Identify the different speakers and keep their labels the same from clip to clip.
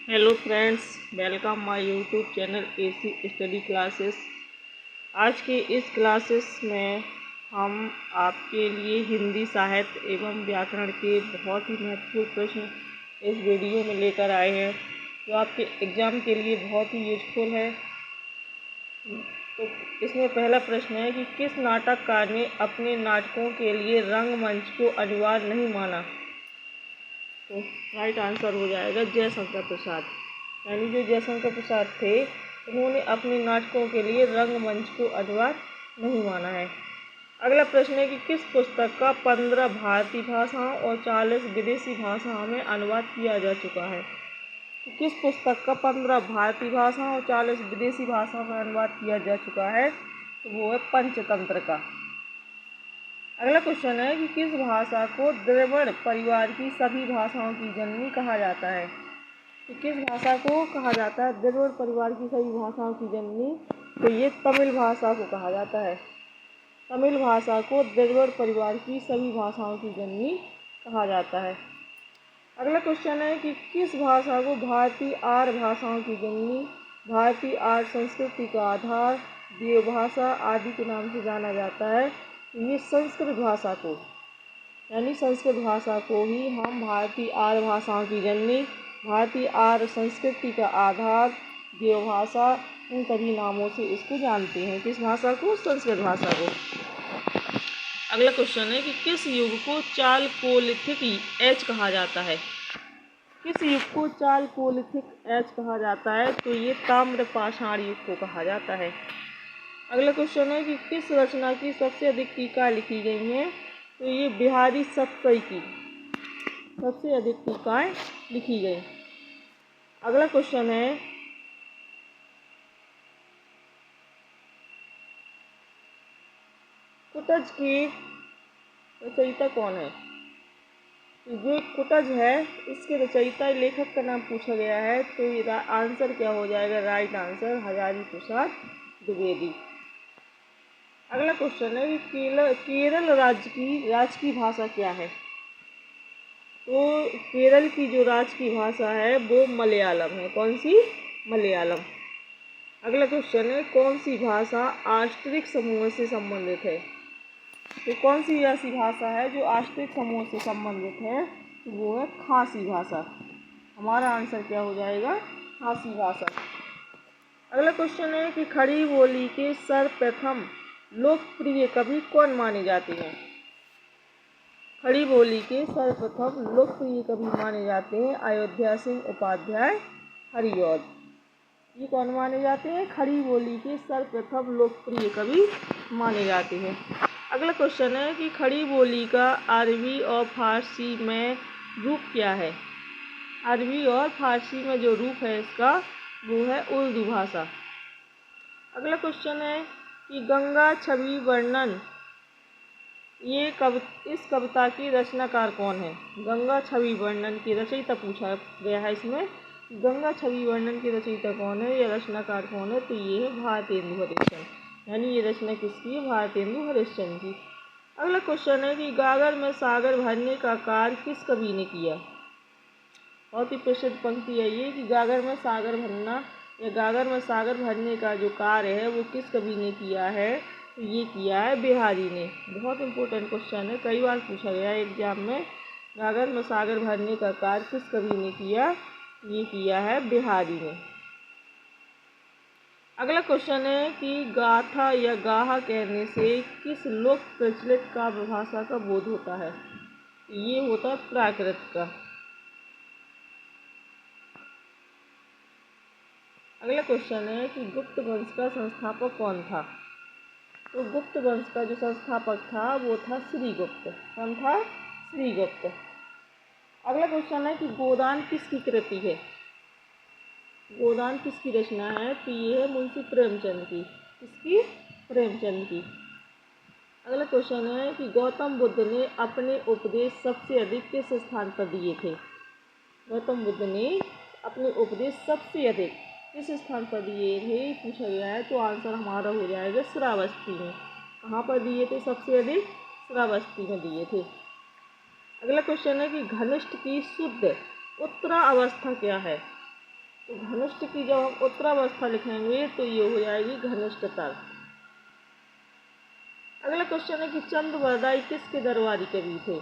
Speaker 1: Hello friends, welcome my YouTube channel AC study classes. आज के इस क्लासेस में हम आपके लिए हिंदी साहित्य एवं व्याकरण के बहुत ही महत्वपूर्ण प्रश्न इस वीडियो में लेकर आए हैं, जो आपके एग्ज़ाम के लिए बहुत ही यूजफुल है। तो इसमें पहला प्रश्न है कि किस नाटककार ने अपने नाटकों के लिए रंगमंच को अनिवार्य नहीं माना। तो राइट आंसर हो जाएगा जयशंकर प्रसाद। यानी जो जयशंकर प्रसाद थे, उन्होंने अपने नाटकों के लिए रंगमंच को अनिवार्य नहीं माना है। अगला प्रश्न है कि किस पुस्तक का 15 भारतीय भाषाओं और 40 विदेशी भाषाओं में अनुवाद किया जा चुका है। तो किस पुस्तक का 15 भारतीय भाषाओं और 40 विदेशी भाषाओं में अनुवाद किया जा चुका है, तो वो है पंचतंत्र का। अगला क्वेश्चन है कि किस भाषा को द्रविड़ परिवार की सभी भाषाओं की जननी कहा जाता है। तो किस भाषा को कहा जाता है द्रविड़ परिवार की सभी भाषाओं की जननी? तो ये तमिल भाषा को कहा जाता है। तमिल भाषा को द्रविड़ परिवार की सभी भाषाओं की जननी कहा जाता है। अगला क्वेश्चन है कि किस भाषा को भारतीय आर्य भाषाओं की जननी, भारतीय आर्य संस्कृति का आधार, देवभाषा आदि के नाम से जाना जाता है। ये संस्कृत भाषा को, यानी संस्कृत भाषा को ही हम भारतीय आर्य भाषाओं की जननी, भारतीय आर्य संस्कृति का आधार, देवभाषा, इन सभी नामों से इसको जानते हैं। किस भाषा को? संस्कृत भाषा को। अगला क्वेश्चन है कि किस युग को चालकोलिथिक एज कहा जाता है। किस युग को चालकोलिथिक एज कहा जाता है? तो ये ताम्रपाषाण युग को कहा जाता है। अगला क्वेश्चन है कि किस रचना की सबसे अधिक टीकाएं लिखी गई हैं। तो ये बिहारी सत्सई की सबसे अधिक टीकाएं लिखी गई। अगला क्वेश्चन है कुटज की रचयिता कौन है। तो जो कुटज है, इसके रचयिता लेखक का नाम पूछा गया है। तो ये आंसर क्या हो जाएगा? Right answer Hazari Prasad Dwivedi. अगला क्वेश्चन है कि केरल राज्य की भाषा क्या है। तो केरल की जो राज्य की भाषा है वो मलयालम है। कौन सी? मलयालम। अगला क्वेश्चन है कौन सी भाषा आष्ट्रिक समूह से संबंधित है। तो कौन सी ऐसी भाषा है जो आष्ट्रिक समूह से संबंधित है? तो वो है खासी भाषा। हमारा आंसर क्या हो जाएगा? खासी भाषा। अगला क्वेश्चन है कि खड़ी बोली के सर्वप्रथम लोकप्रिय कवि कौन माने जाते हैं। खड़ी बोली के सर्वप्रथम लोकप्रिय कवि माने जाते हैं अयोध्या सिंह उपाध्याय हरिऔध। ये कौन माने जाते हैं? खड़ी बोली के सर्वप्रथम लोकप्रिय कवि माने जाते हैं। अगला क्वेश्चन है कि खड़ी बोली का अरबी और फारसी में रूप क्या है। अरबी और फारसी में जो रूप है इसका, वो है उर्दू भाषा। अगला क्वेश्चन है कि गंगा छवि वर्णन, इस कविता की रचनाकार कौन है। गंगा छवि वर्णन की रचयिता पूछा गया है इसमें। गंगा छवि वर्णन की रचयिता कौन है या रचनाकार कौन है? तो ये है भारतेंदु हरिश्चंद्र। यानी ये रचना किसकी है? भारतेंदु हरिश्चंद्र की। अगला क्वेश्चन है कि गागर में सागर भरने का कार्य किस कवि ने किया। बहुत ही प्रसिद्ध पंक्ति है ये कि गागर में सागर भरना या गागर में सागर भरने का जो कार्य है वो किस कवि ने किया है। तो ये किया है बिहारी ने। बहुत इंपॉर्टेंट क्वेश्चन है, कई बार पूछा गया है एग्जाम में। गागर में सागर भरने का कार्य किस कवि ने किया? ये किया है बिहारी ने। अगला क्वेश्चन है कि गाथा या गाहा कहने से किस लोक प्रचलित काव्य भाषा का बोध होता है। ये होता है प्राकृत का। अगला क्वेश्चन है कि गुप्त वंश का संस्थापक कौन था। तो गुप्त वंश का जो संस्थापक था वो था श्रीगुप्त। कौन था? श्रीगुप्त। अगला क्वेश्चन है कि गोदान किसकी कृति है। गोदान किसकी रचना है? तो ये है मुंशी प्रेमचंद की। किसकी? प्रेमचंद की। अगला क्वेश्चन है कि गौतम बुद्ध ने अपने उपदेश सबसे अधिक किस स्थान पर दिए थे। गौतम बुद्ध ने अपने उपदेश सबसे अधिक किस स्थान पर दिए थे पूछा गया है। तो आंसर हमारा हो जाएगा श्रावस्ती में। कहाँ पर दिए थे सबसे अधिक? श्रावस्ती में दिए थे। अगला क्वेश्चन है कि घनिष्ठ की शुद्ध उत्तरा अवस्था क्या है। तो घनिष्ठ की जब हम उत्तरावस्था लिखेंगे तो ये हो जाएगी घनिष्ठतर। अगला क्वेश्चन है कि चंद्रवरदाई किसके दरबारी कवि थे?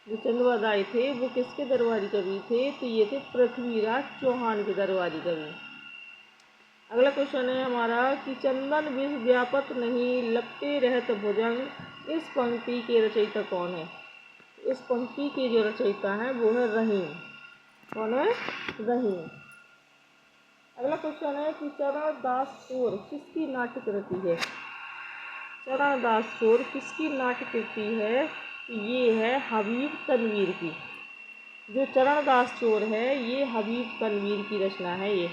Speaker 1: जो चंद्रवरदाई थे वो किसके दरबारी कवि थे? तो ये थे पृथ्वीराज चौहान के दरबारी कवि। अगला क्वेश्चन है हमारा कि चंदन विष व्यापत नहीं लपटे रहत भुजंग, इस पंक्ति के रचयिता कौन है? इस पंक्ति के जो रचयिता हैं वो है रहीम। कौन है? रहीम। अगला क्वेश्चन है कि चरण दास चोर किसकी नाट्य कृति है? चरण दास चोर किसकी नाट्य कृति है? ये है हबीब तनवीर की। जो चरण दास चोर है ये हबीब तनवीर की रचना है। ये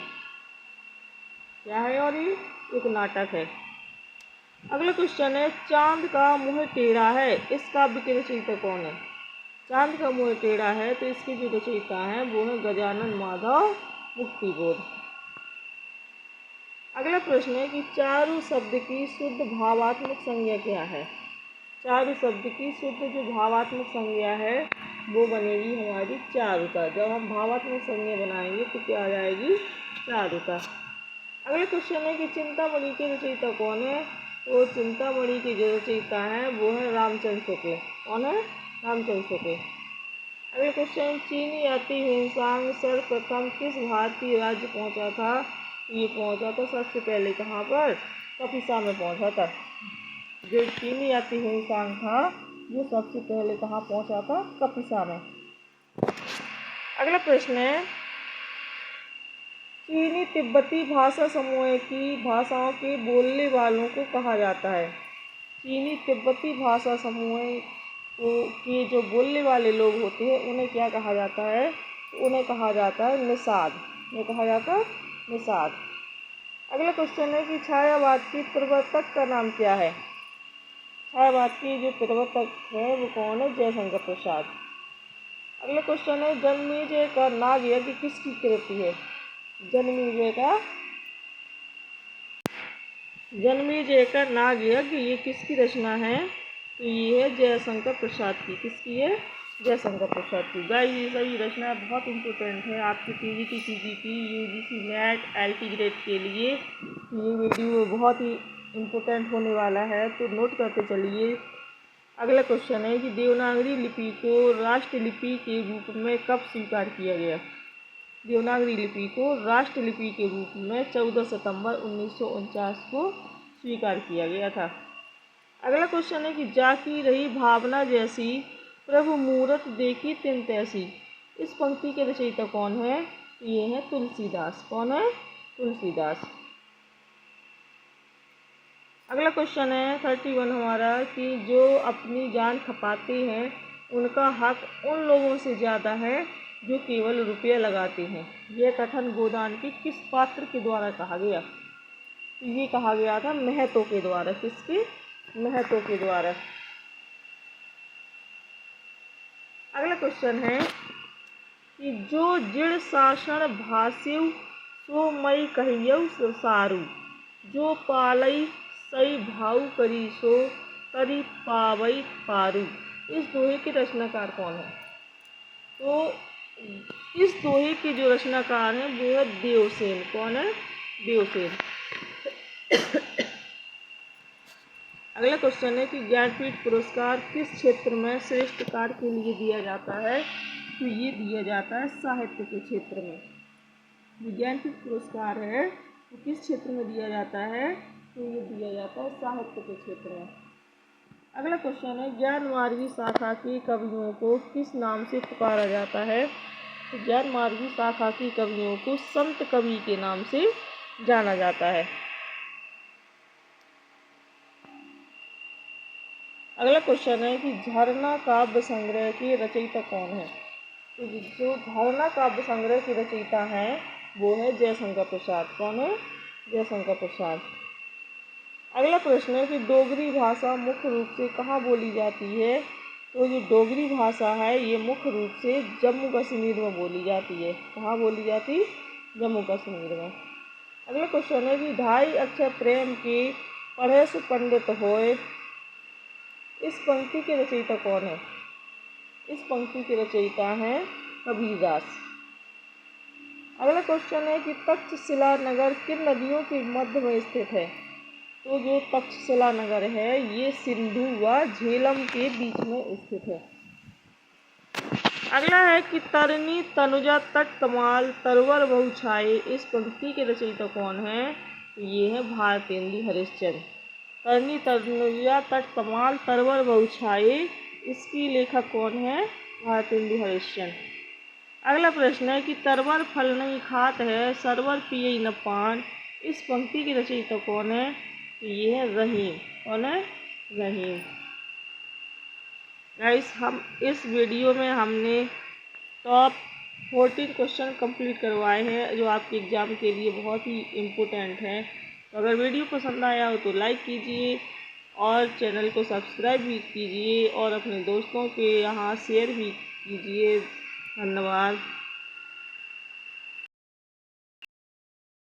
Speaker 1: क्या है? और ये एक नाटक है। अगला क्वेश्चन है चांद का मुँह टेढ़ा है, इस काव्य के रचयिता कौन है? चांद का मुँह टेढ़ा है तो इसके जो रचयिता हैं वो है गजानन माधव मुक्तिबोध। अगला प्रश्न है कि चारु शब्द की शुद्ध भावात्मक संज्ञा क्या है? चारु शब्द की शुद्ध जो भावात्मक संज्ञा है वो बनेगी हमारी चारुता। जब हम भावात्मक संज्ञा बनाएंगे तो क्या आ जाएगी? चारुता। अगला क्वेश्चन है कि चिंतामणि के रचयिता कौन है? तो चिंतामणि के जो रचयिता हैं वो है रामचंद्र शुक्ल। कौन है? रामचंद्र शुक्ल। अगला क्वेश्चन चीनी यात्री हुनसांग सर्वप्रथम किस भारतीय राज्य पहुंचा था? ये पहुंचा था सबसे पहले कहाँ पर? कपिसा में पहुंचा था। जो चीनी यात्री हुनसांग था वो सबसे पहले कहाँ पहुंचा था? कपिसा में। अगला प्रश्न है चीनी तिब्बती भाषा समूह की भाषाओं के बोलने वालों को कहा जाता है? चीनी तिब्बती भाषा समूह के जो बोलने वाले लोग होते हैं उन्हें क्या कहा जाता है? उन्हें कहा जाता है निषाद। ये कहा जाता है निषाद। अगला क्वेश्चन है कि छायावाद के प्रवर्तक का नाम क्या है? छायावाद के जो प्रवर्तक है वो कौन है? जयशंकर प्रसाद। अगला क्वेश्चन है जन्मेजय का नाग यज्ञ किसकी कृति है? जन्मेजय का नाग यज्ञ ये किसकी रचना है? तो ये है जयशंकर प्रसाद की। किसकी है? जयशंकर प्रसाद की। गाइस ये सभी रचना बहुत इम्पोर्टेंट है आपके TGT, CGT, UGC net, LT grade के लिए। ये वीडियो बहुत ही इम्पोर्टेंट होने वाला है तो नोट करते चलिए। अगला क्वेश्चन है कि देवनागरी लिपि को राष्ट्रलिपि के रूप में कब स्वीकार किया गया? देवनागरी लिपि को राष्ट्रलिपि के रूप में 14 सितंबर 1949 को स्वीकार किया गया था। अगला क्वेश्चन है कि जाकी रही भावना जैसी प्रभु मूरत देखी तिन तैसी, इस पंक्ति के रचयिता कौन है? ये है तुलसीदास। कौन है? तुलसीदास। अगला क्वेश्चन है 31 हमारा कि जो अपनी जान खपाते हैं उनका हक उन लोगों से ज़्यादा है जो केवल रुपया लगाते हैं। यह कथन गोदान के किस पात्र के द्वारा कहा गया? तो ये कहा गया था महतो के द्वारा। किसके? महतो के द्वारा। अगला क्वेश्चन है कि जो जिण शासन भाष्यु सो मई कहियउ सारू, जो पालई सई भाऊ करी सो तरी पावई पारू, इस दोहे के रचनाकार कौन है? तो इस दोहे के जो रचनाकार हैं वो है देवसेन। कौन है? देवसेन। अगला क्वेश्चन है कि ज्ञानपीठ पुरस्कार किस क्षेत्र में श्रेष्ठ कार्य के लिए दिया जाता है? तो ये दिया जाता है साहित्य के क्षेत्र में। जो ज्ञानपीठ पुरस्कार है वो किस क्षेत्र में दिया जाता है? तो ये दिया जाता है साहित्य के क्षेत्र में। अगला क्वेश्चन है ज्ञान मार्गी शाखा के कवियों को किस नाम से पुकारा जाता है? तो ज्ञान मार्गी शाखा के कवियों को संत कवि के नाम से जाना जाता है। अगला क्वेश्चन है कि झरना काव्य संग्रह के रचयिता कौन है? तो जो झरना काव्य संग्रह के रचयिता हैं वो है जयशंकर प्रसाद। कौन है? जयशंकर प्रसाद। अगला प्रश्न है कि डोगरी भाषा मुख्य रूप से कहाँ बोली जाती है? तो जो डोगरी भाषा है ये मुख्य रूप से जम्मू कश्मीर में बोली जाती है। कहाँ बोली जाती? जम्मू कश्मीर में। अगला क्वेश्चन है कि ढाई अक्षर प्रेम के पढ़े से पंडित होए, इस पंक्ति के रचयिता कौन है? इस पंक्ति के रचयिता हैं कबीरदास। अगला क्वेश्चन है कि तक्षशिला नगर किन नदियों के मध्य में स्थित है। तो जो तक्षशिला नगर है ये सिंधु व झेलम के बीच में स्थित है। अगला है कि तरनी तनुजा तट तमाल तरवर बहुछाये, इस पंक्ति के रचयिता कौन है। ये है भारतेंदु हरिश्चंद्र। तरनी तनुजा तट तमाल तरवर बहुछाये, इसकी लेखक कौन है। भारतेंदु हरिश्चंद्र। अगला प्रश्न है कि तरवर फल नहीं खात है सरवर पियई न पान, इस पंक्ति की रचयिता कौन है। ये है रहीम। कौन है। रहीम। गाइस हम इस वीडियो में हमने टॉप 14 क्वेश्चन कंप्लीट करवाए हैं जो आपके एग्ज़ाम के लिए बहुत ही इम्पोर्टेंट हैं। तो अगर वीडियो पसंद आया हो तो लाइक कीजिए और चैनल को सब्सक्राइब भी कीजिए और अपने दोस्तों के यहाँ शेयर भी कीजिए। धन्यवाद।